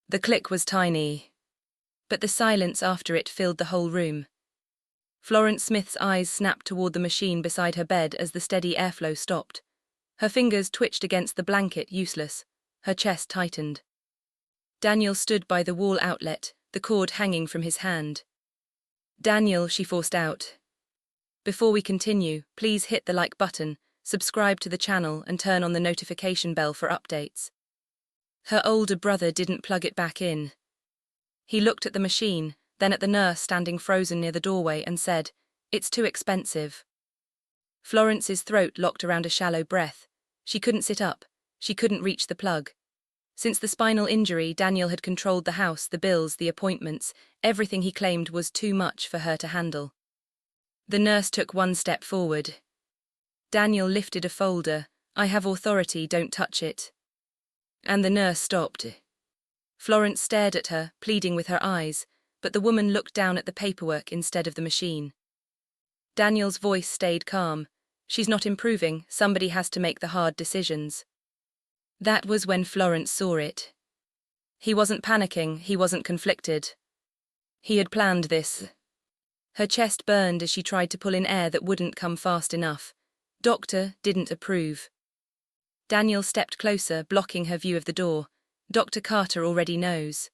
The click was tiny, but the silence after it filled the whole room. Florence Smith's eyes snapped toward the machine beside her bed as the steady airflow stopped. Her fingers twitched against the blanket, useless. Her chest tightened. Daniel stood by the wall outlet, the cord hanging from his hand. "Daniel," she forced out. "Before we continue, please hit the like button, subscribe to the channel and turn on the notification bell for updates." Her older brother didn't plug it back in. He looked at the machine, then at the nurse standing frozen near the doorway and said, "It's too expensive." Florence's throat locked around a shallow breath. She couldn't sit up. She couldn't reach the plug. Since the spinal injury, Daniel had controlled the house, the bills, the appointments. Everything he claimed was too much for her to handle. The nurse took one step forward. Daniel lifted a folder. "I have authority, don't touch it." And the nurse stopped. Florence stared at her, pleading with her eyes, but the woman looked down at the paperwork instead of the machine. Daniel's voice stayed calm. "She's not improving, somebody has to make the hard decisions." That was when Florence saw it. He wasn't panicking, he wasn't conflicted. He had planned this. Her chest burned as she tried to pull in air that wouldn't come fast enough. Doctor didn't approve. Daniel stepped closer, blocking her view of the door. "Dr. Carter already knows."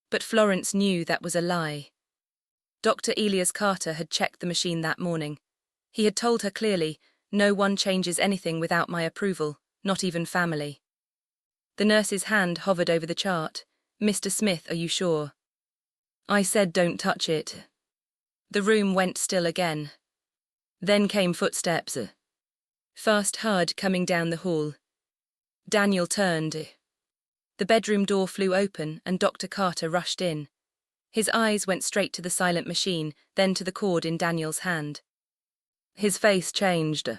But Florence knew that was a lie. Dr. Elias Carter had checked the machine that morning. He had told her clearly, "No one changes anything without my approval, not even family." The nurse's hand hovered over the chart. "Mr. Smith, are you sure?" "I said don't touch it." The room went still again. Then came footsteps. Fast, hard, coming down the hall. Daniel turned. The bedroom door flew open and Dr. Carter rushed in. His eyes went straight to the silent machine, then to the cord in Daniel's hand. His face changed.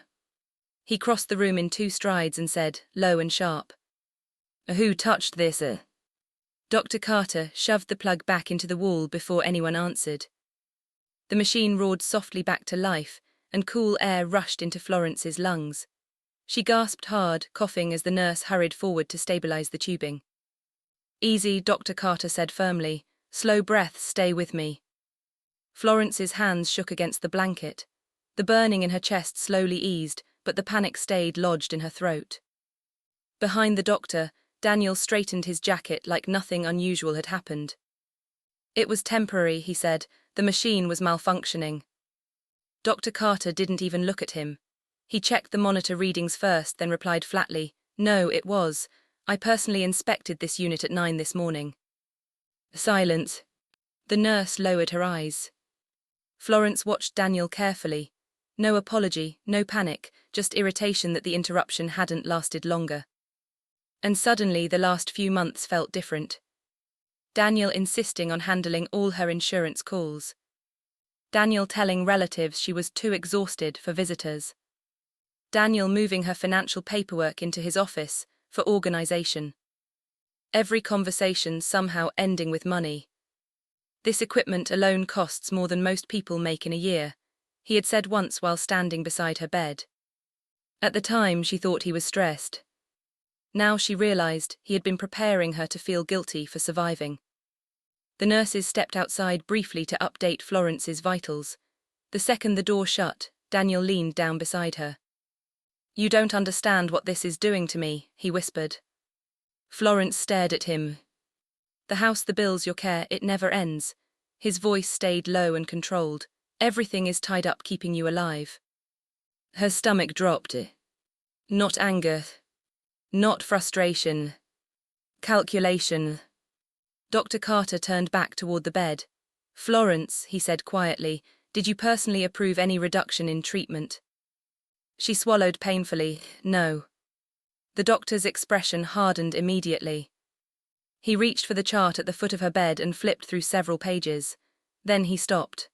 He crossed the room in 2 strides and said, low and sharp, "Who touched this?" Dr. Carter shoved the plug back into the wall before anyone answered. The machine roared softly back to life, and cool air rushed into Florence's lungs. She gasped hard, coughing as the nurse hurried forward to stabilize the tubing. "Easy," Dr. Carter said firmly. "Slow breaths, stay with me." Florence's hands shook against the blanket. The burning in her chest slowly eased, but the panic stayed lodged in her throat. Behind the doctor, Daniel straightened his jacket like nothing unusual had happened. "It was temporary," he said. "The machine was malfunctioning." Dr. Carter didn't even look at him. He checked the monitor readings first, then replied flatly, "No, it was. I personally inspected this unit at 9 this morning." Silence. The nurse lowered her eyes. Florence watched Daniel carefully. No apology, no panic, just irritation that the interruption hadn't lasted longer. And suddenly the last few months felt different. Daniel insisting on handling all her insurance calls. Daniel telling relatives she was too exhausted for visitors. Daniel moving her financial paperwork into his office for organization. Every conversation somehow ending with money. "This equipment alone costs more than most people make in a year," he had said once while standing beside her bed. At the time, she thought he was stressed. Now she realized he had been preparing her to feel guilty for surviving. The nurses stepped outside briefly to update Florence's vitals. The second the door shut, Daniel leaned down beside her. "You don't understand what this is doing to me," he whispered. Florence stared at him. "The house, the bills, your care, it never ends." His voice stayed low and controlled. "Everything is tied up keeping you alive." Her stomach dropped. Not anger. Not frustration. Calculation. Dr. Carter turned back toward the bed. "Florence," he said quietly, "did you personally approve any reduction in treatment?" She swallowed painfully. "No." The doctor's expression hardened immediately. He reached for the chart at the foot of her bed and flipped through several pages. Then he stopped.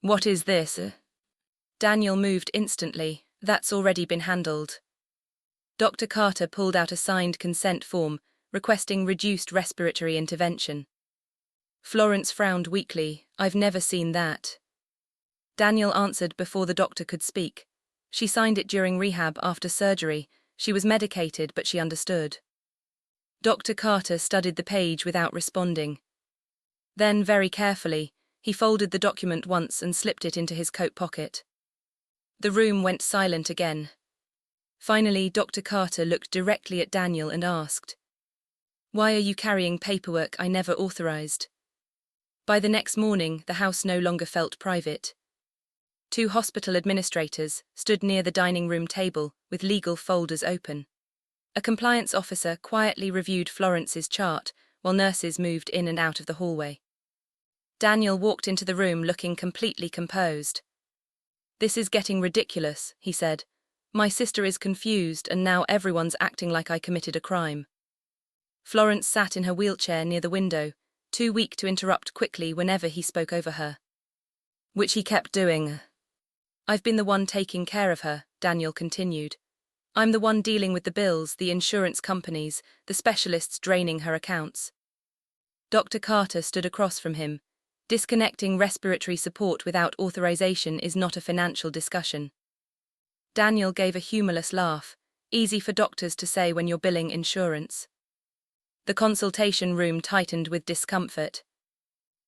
"What is this?" Daniel moved instantly. "That's already been handled." Dr. Carter pulled out a signed consent form, requesting reduced respiratory intervention. Florence frowned weakly. "I've never seen that." Daniel answered before the doctor could speak. She signed it during rehab after surgery. She was medicated, but she understood. Dr. Carter studied the page without responding. Then, very carefully, he folded the document once and slipped it into his coat pocket. The room went silent again. Finally, Dr. Carter looked directly at Daniel and asked, "Why are you carrying paperwork I never authorized?" By the next morning, the house no longer felt private. Two hospital administrators stood near the dining room table with legal folders open. A compliance officer quietly reviewed Florence's chart while nurses moved in and out of the hallway. Daniel walked into the room looking completely composed. "This is getting ridiculous," he said. "My sister is confused and now everyone's acting like I committed a crime." Florence sat in her wheelchair near the window, too weak to interrupt quickly whenever he spoke over her. Which he kept doing. "I've been the one taking care of her," Daniel continued. "I'm the one dealing with the bills, the insurance companies, the specialists draining her accounts." Dr. Carter stood across from him. "Disconnecting respiratory support without authorization is not a financial discussion." Daniel gave a humorless laugh, easy for doctors to say when you're billing insurance. The consultation room tightened with discomfort.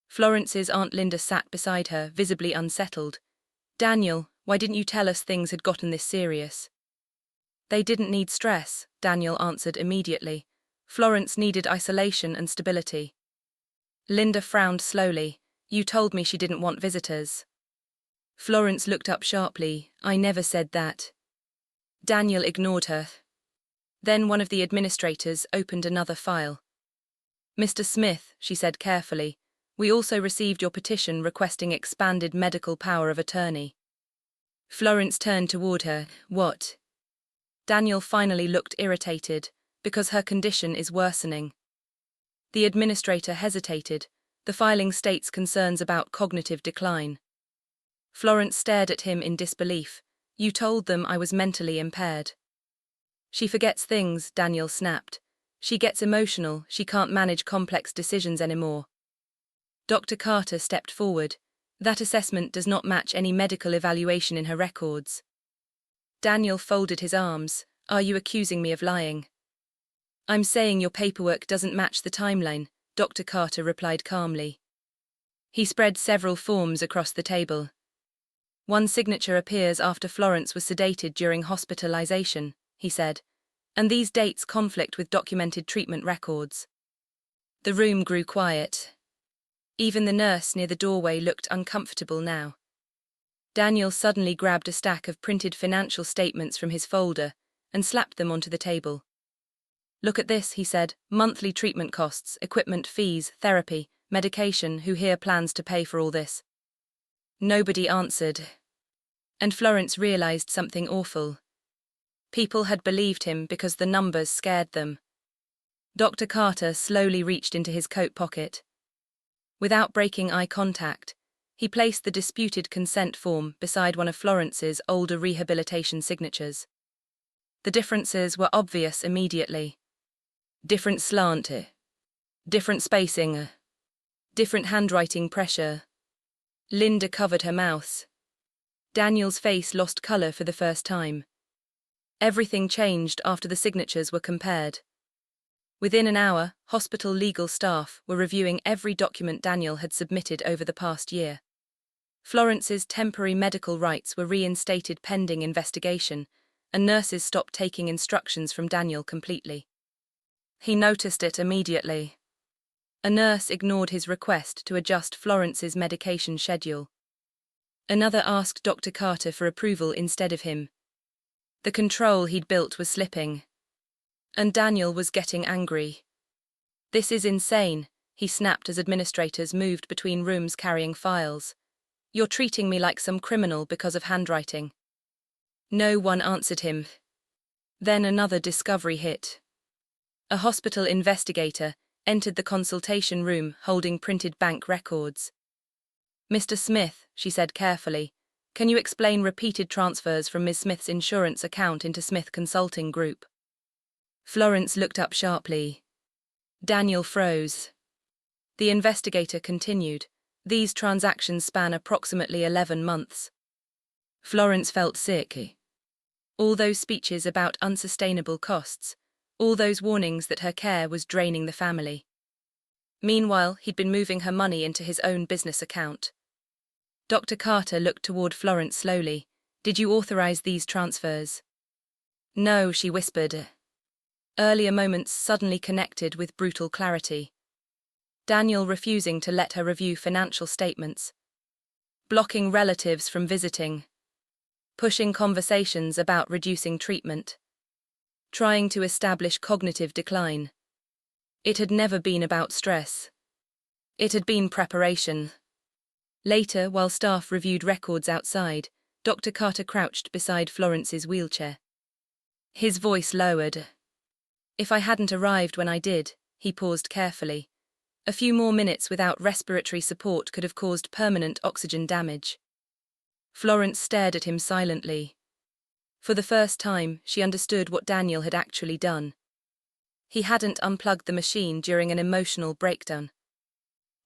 Florence's Aunt Linda sat beside her, visibly unsettled. "Daniel, why didn't you tell us things had gotten this serious?" "They didn't need stress," Daniel answered immediately. "Florence needed isolation and stability." Linda frowned slowly. "You told me she didn't want visitors." Florence looked up sharply. "I never said that." Daniel ignored her. Then one of the administrators opened another file. "Mr. Smith," she said carefully, "we also received your petition requesting expanded medical power of attorney." Florence turned toward her. "What?" Daniel finally looked irritated, "Because her condition is worsening." The administrator hesitated. "The filing states concerns about cognitive decline." Florence stared at him in disbelief. "You told them I was mentally impaired." "She forgets things," Daniel snapped. "She gets emotional, she can't manage complex decisions anymore." Dr. Carter stepped forward. "That assessment does not match any medical evaluation in her records." Daniel folded his arms. "Are you accusing me of lying?" "I'm saying your paperwork doesn't match the timeline," Dr. Carter replied calmly. He spread several forms across the table. "One signature appears after Florence was sedated during hospitalization," he said, "and these dates conflict with documented treatment records." The room grew quiet. Even the nurse near the doorway looked uncomfortable now. Daniel suddenly grabbed a stack of printed financial statements from his folder and slapped them onto the table. "Look at this," he said. "Monthly treatment costs, equipment fees, therapy, medication. Who here plans to pay for all this?" Nobody answered. And Florence realized something awful. People had believed him because the numbers scared them. Dr. Carter slowly reached into his coat pocket. Without breaking eye contact, he placed the disputed consent form beside one of Florence's older rehabilitation signatures. The differences were obvious immediately. Different slant, different spacing, different handwriting pressure. Linda covered her mouth. Daniel's face lost color for the first time. Everything changed after the signatures were compared. Within an hour, hospital legal staff were reviewing every document Daniel had submitted over the past year. Florence's temporary medical rights were reinstated pending investigation, and nurses stopped taking instructions from Daniel completely. He noticed it immediately. A nurse ignored his request to adjust Florence's medication schedule. Another asked Dr. Carter for approval instead of him. The control he'd built was slipping. And Daniel was getting angry. "This is insane," he snapped as administrators moved between rooms carrying files. "You're treating me like some criminal because of handwriting." No one answered him. Then another discovery hit. A hospital investigator entered the consultation room holding printed bank records. "Mr. Smith," she said carefully, "can you explain repeated transfers from Ms. Smith's insurance account into Smith Consulting Group?" Florence looked up sharply. Daniel froze. The investigator continued. "These transactions span approximately 11 months. Florence felt sick. All those speeches about unsustainable costs. All those warnings that her care was draining the family. Meanwhile, he'd been moving her money into his own business account. Dr. Carter looked toward Florence slowly. "Did you authorize these transfers?" "No," she whispered. Earlier moments suddenly connected with brutal clarity. Daniel refusing to let her review financial statements. Blocking relatives from visiting. Pushing conversations about reducing treatment. Trying to establish cognitive decline. It had never been about stress. It had been preparation. Later, while staff reviewed records outside, Dr. Carter crouched beside Florence's wheelchair. His voice lowered. "If I hadn't arrived when I did," he paused carefully. "A few more minutes without respiratory support could have caused permanent oxygen damage." Florence stared at him silently. For the first time, she understood what Daniel had actually done. He hadn't unplugged the machine during an emotional breakdown.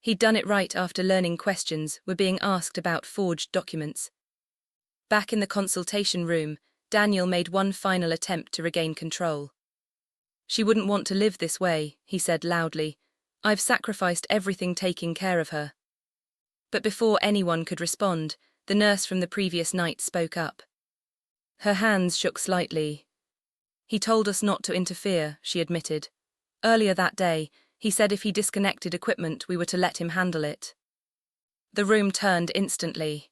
He'd done it right after learning questions were being asked about forged documents. Back in the consultation room, Daniel made one final attempt to regain control. "She wouldn't want to live this way," he said loudly. "I've sacrificed everything taking care of her." But before anyone could respond, the nurse from the previous night spoke up. Her hands shook slightly. "He told us not to interfere," she admitted. "Earlier that day, he said if he disconnected equipment, we were to let him handle it." The room turned instantly.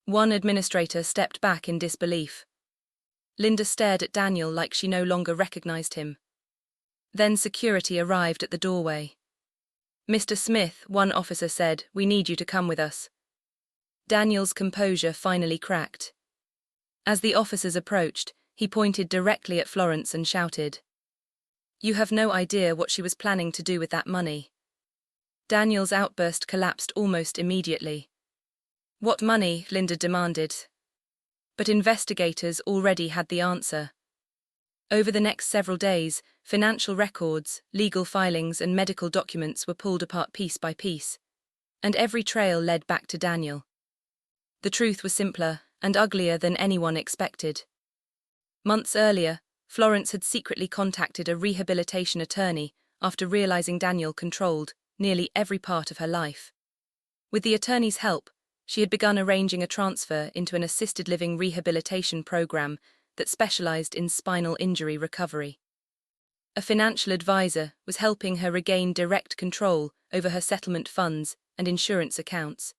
One administrator stepped back in disbelief. Linda stared at Daniel like she no longer recognized him. Then security arrived at the doorway. "Mr. Smith," one officer said, "we need you to come with us." Daniel's composure finally cracked. As the officers approached, he pointed directly at Florence and shouted, "You have no idea what she was planning to do with that money." Daniel's outburst collapsed almost immediately. "What money?" Linda demanded. But investigators already had the answer. Over the next several days, financial records, legal filings, and medical documents were pulled apart piece by piece, and every trail led back to Daniel. The truth was simpler and uglier than anyone expected. Months earlier, Florence had secretly contacted a rehabilitation attorney after realizing Daniel controlled nearly every part of her life. With the attorney's help, she had begun arranging a transfer into an assisted living rehabilitation program that specialized in spinal injury recovery. A financial advisor was helping her regain direct control over her settlement funds and insurance accounts.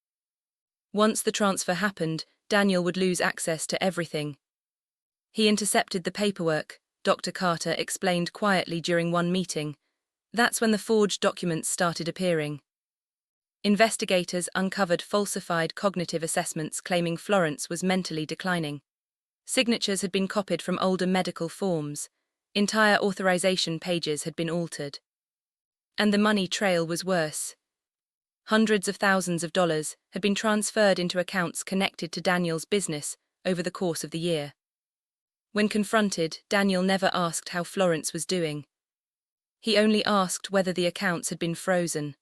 Once the transfer happened, Daniel would lose access to everything. "He intercepted the paperwork," Dr. Carter explained quietly during one meeting. That's when the forged documents started appearing. Investigators uncovered falsified cognitive assessments claiming Florence was mentally declining. Signatures had been copied from older medical forms. Entire authorization pages had been altered. And the money trail was worse. Hundreds of thousands of dollars had been transferred into accounts connected to Daniel's business over the course of the year. When confronted, Daniel never asked how Florence was doing. He only asked whether the accounts had been frozen.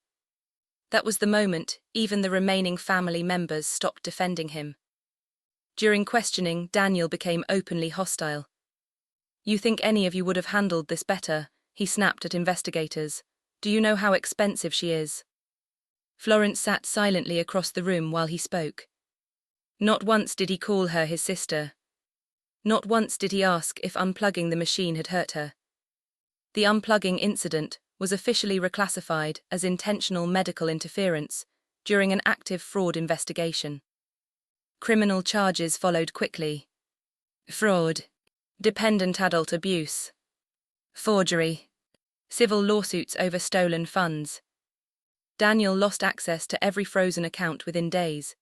That was the moment even the remaining family members stopped defending him. During questioning, Daniel became openly hostile. "You think any of you would have handled this better?" he snapped at investigators. "Do you know how expensive she is?" Florence sat silently across the room while he spoke. Not once did he call her his sister. Not once did he ask if unplugging the machine had hurt her. The unplugging incident was officially reclassified as intentional medical interference during an active fraud investigation. Criminal charges followed quickly. Fraud, dependent adult abuse, forgery, civil lawsuits over stolen funds. Daniel lost access to every frozen account within days.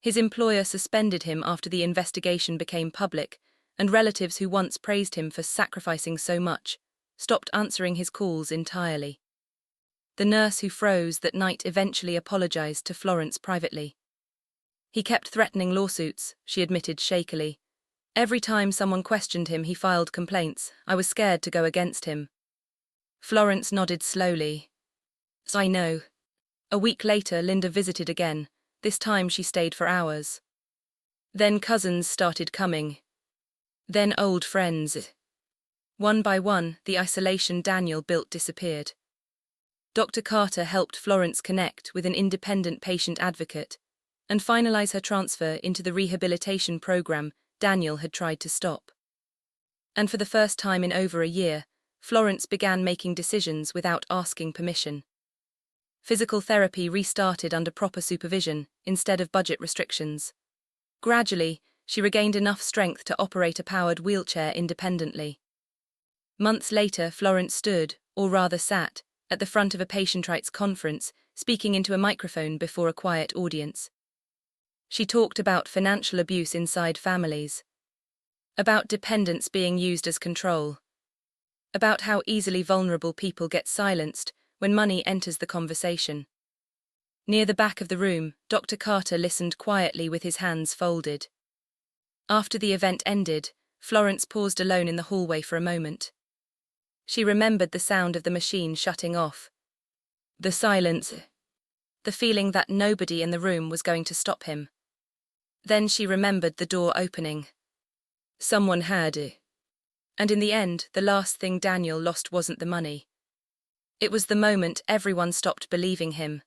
His employer suspended him after the investigation became public, and relatives who once praised him for sacrificing so much stopped answering his calls entirely. The nurse who froze that night eventually apologized to Florence privately. "He kept threatening lawsuits," she admitted shakily. "Every time someone questioned him, he filed complaints. I was scared to go against him." Florence nodded slowly. "I know." A week later, Linda visited again. This time she stayed for hours. Then cousins started coming. Then old friends. One by one, the isolation Daniel built disappeared. Dr. Carter helped Florence connect with an independent patient advocate and finalize her transfer into the rehabilitation program Daniel had tried to stop. And for the first time in over a year, Florence began making decisions without asking permission. Physical therapy restarted under proper supervision instead of budget restrictions. Gradually, she regained enough strength to operate a powered wheelchair independently. Months later, Florence stood, or rather sat, at the front of a patient rights conference, speaking into a microphone before a quiet audience. She talked about financial abuse inside families, about dependence being used as control, about how easily vulnerable people get silenced when money enters the conversation. Near the back of the room, Dr. Carter listened quietly with his hands folded. After the event ended, Florence paused alone in the hallway for a moment. She remembered the sound of the machine shutting off, the silence, the feeling that nobody in the room was going to stop him. Then she remembered the door opening. Someone had. And in the end, the last thing Daniel lost wasn't the money. It was the moment everyone stopped believing him.